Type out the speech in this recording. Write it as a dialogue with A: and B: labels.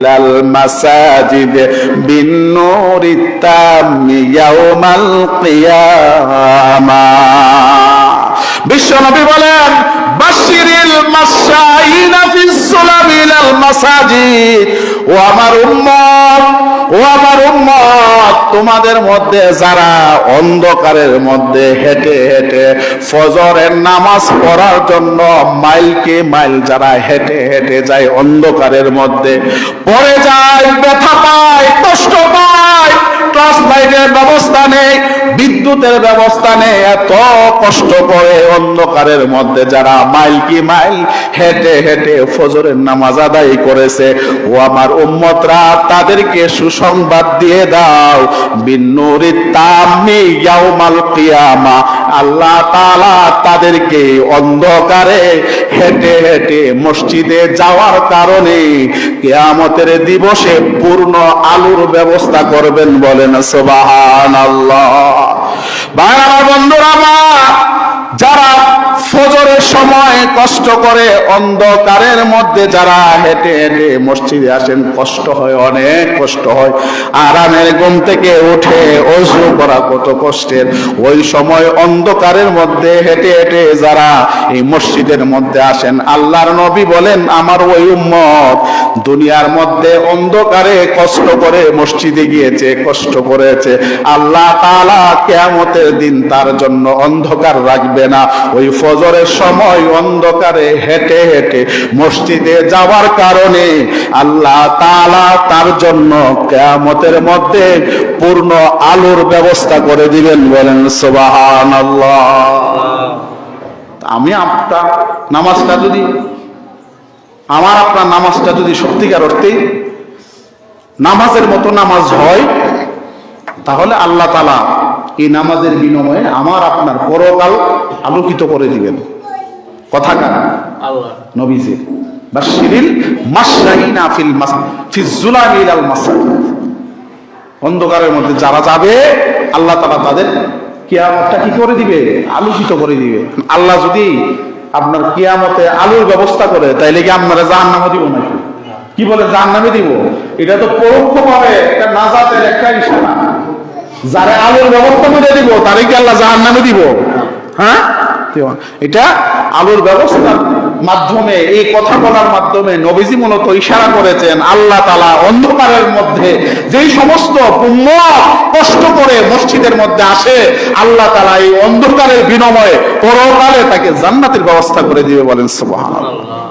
A: المساجد بالنور التام يوم القيامة বিশ্বনবী বলেন বাশিরিল মাশাইনা ফিস সুলামিল মাসাজিদ ও আমার উম্মত তোমাদের মধ্যে যারা অন্ধকারের মধ্যে হেঁটে হেঁটে ফজরের নামাজ পড়ার জন্য মাইলকে মাইল যারা হেঁটে হেঁটে যায় অন্ধকারের মধ্যে পড়ে যায়, ব্যথা পায়, কষ্ট পায়, টর্চ লাইটের ব্যবস্থা নেই, বিদ্যুতের ব্যবস্থা নেই, এত কষ্ট করে অন্ধকারের মধ্যে যারা মাইল কি মাইল হেঁটে হেঁটে ফজরের নামাজ আদায় করেছে, ও আমার উম্মতরা তাদেরকে সুসংবাদ দিয়ে দাও, বিন্নুরিত তাম্মি ইয়াউমাল কিয়ামা, আল্লাহ তাআলা তাদেরকে অন্ধকারে হেঁটে হেঁটে মসজিদে যাওয়ার কারণে কিয়ামতের দিবসে পূর্ণ আলোর ব্যবস্থা করবেন। বলেন সুবহানাল্লাহ। ভাই আমার বন্ধুরা, যারা ফজরের সময় কষ্ট করে অন্ধকারের মধ্যে যারা হেঁটে হেঁটে মসজিদে আসেন, কষ্ট হয়, অনেক কষ্ট হয়, আরামের ঘুম থেকে উঠে ওযু করা কত কষ্টের, ওই সময় অন্ধকারের মধ্যে হেঁটে হেঁটে যারা এই মসজিদের মধ্যে আসেন, আল্লাহর নবী বলেন আমার ওই উম্মত দুনিয়ার মধ্যে অন্ধকারে কষ্ট করে মসজিদে গিয়েছে, কষ্ট করেছে, আল্লাহ তাআলা কিয়ামতের দিন তার জন্য অন্ধকার রাখবে না। ওই ফজরের সময় অন্ধকারে হেঁটে হেঁটে মসজিদে যাওয়ার কারণে আল্লাহ তাআলা তার জন্য কিয়ামতের মধ্যে পূর্ণ আলোর ব্যবস্থা করে দিবেন। বলেন সুবহানাল্লাহ। আমি আপনার নামাজটা যদি সত্যিকার অর্থে নামাজের মতো নামাজ হয়, তাহলে আল্লাহ তাআলা এই নামাজের বিনিময়ে আমার আপনার পরকাল আলোকিত করে দিবেন। কথা কার? আল্লাহ নবীজি। বাশিরিল মাশাইনা ফিজ যুলামিল মাসাজিদ, অন্ধকারের মধ্যে যারা যাবে আল্লাহ তাআলা তাদের কিয়ামতটা কি করে দিবে? আলোকিত করে দিবে। আল্লাহ যদি আপনার কিয়ামতে আলোর ব্যবস্থা করে, তাইলে কি আপনারা জাহান্নামে দিব নাকি? কি বলে জাহান্নামে দিব? এটা তো পরোক্ষভাবে একটা নাজাতের একটা ইশারা। যারা আলোর ব্যবস্থা করে দিব তারে কি আল্লাহ জাহান্নামে দিব? হ্যাঁ, এটা আলোর ব্যবস্থার মাধ্যমে, এই কথা বলার মাধ্যমে নবীজি মূলত ইশারা করেছেন আল্লাহ তাআলা অন্ধকারের মধ্যে যেই সমস্ত উম্মত কষ্ট করে মসজিদের মধ্যে আসে, আল্লাহ তাআলা এই অন্ধকারের বিনিময়ে পরকালে তাকে জান্নাতের ব্যবস্থা করে দিবে। বলেন সুবহানাল্লাহ।